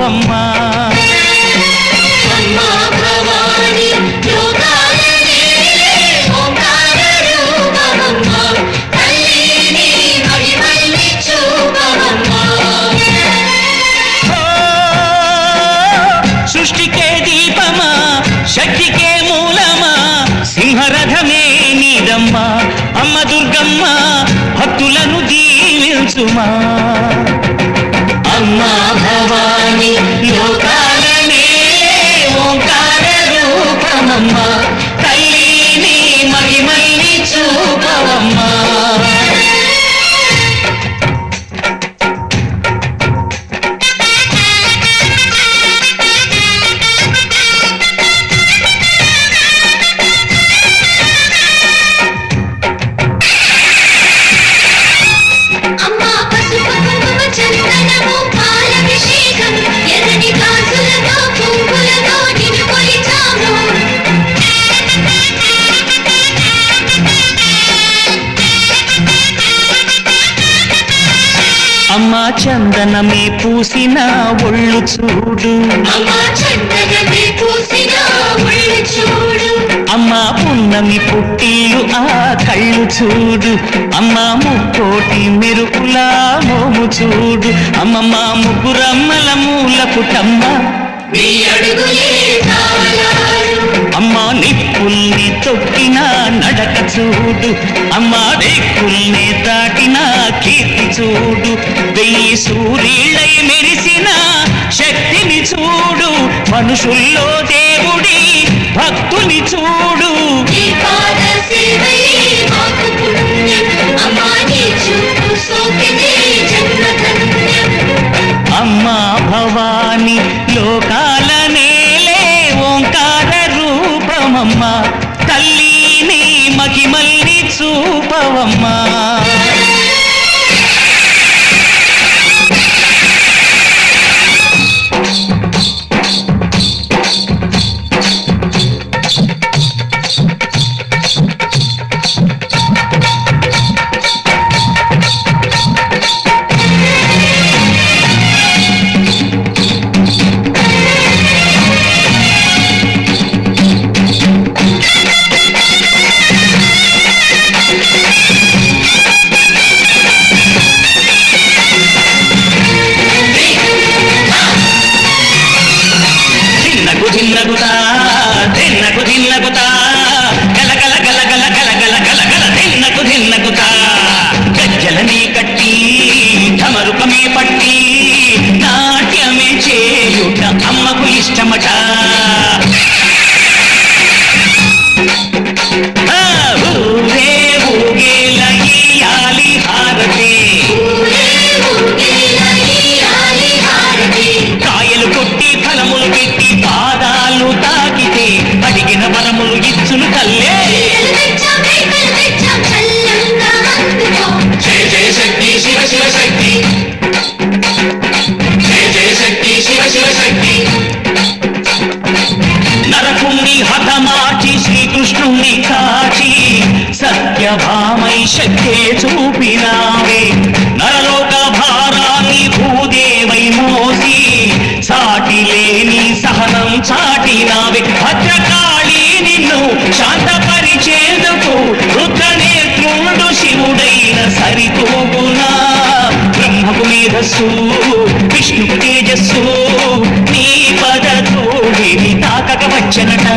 చూపవమ్మా. సృష్టికే దీపమా, శక్తికే మూలమా, సింహరథమే నీదమ్మా. అమ్మ దుర్గమ్మ భక్తులను దీవించుమా. అమ్మా భవాని లోకాలనే ఓంకార రూపమమ్మా, తల్లిని మహిమల్ని చూపవమ్మా. అమ్మా చందనమే పూసిన ఒళ్ళు చూడు, అమ్మా పున్నమి పుట్టిల్లు ఆ కళ్ళు చూడు, అమ్మా ముక్కోటి మెరుపులా మోము చూడు. అమ్మమ్మ ముగ్గురమ్మల మూల పుటమ్మ, అమ్మా నిప్పుల్ని తొక్కిన నడక చూడు, అమ్మా రేకుల్ని దాటిన కీర్తి చూడు. 1000 సూర్యులై మెరిసిన శక్తిని చూడు, మనుషుల్లో దేవుడి భక్తుని చూడు. అమ్మా భవాని లోకాల నేలే ఓంకార రూపమమ్మా, తల్లిని మహిమల్ని చూపవమ్మా. ధిన్నగుతా ధిన్నగు ధిన్నగుతా గలగల గలగల గలగల గలగల ధిన్నగు ధిన్నగుతా. గజ్జలనే కట్టి ఢమరుకమే పట్టి నాట్యమే చేయుట అమ్మకు ఇష్టమట. ఊరే ఊగేల ఇయ్యాలి హారతి, కాయలు కొట్టి ఫలములు పెట్టి పాదాలు తాకితే అడిగిన వరములు ఇచ్చును తల్లే. జయ జయ శక్తి శివ శివ శక్తి, జయ జయ శక్తి శివ శివ శక్తి. నరకుణ్ణి హతమార్చి శ్రీకృష్ణుణ్ణి కాచి సత్యభామై శక్తే చూపినావే. నరలోక భారాన్ని భూదేవై మోసి సాటి లేని సహనం చాటినావే. భద్రకాళి నిన్ను శాంతపరిచేందుకు రుద్రనేత్రుడు శివుడైన సరితూగునా. బ్రహ్మకు మేధస్సు విష్ణుకు తేజస్సు నీ పద ధూళిని తాకక వచ్చనట.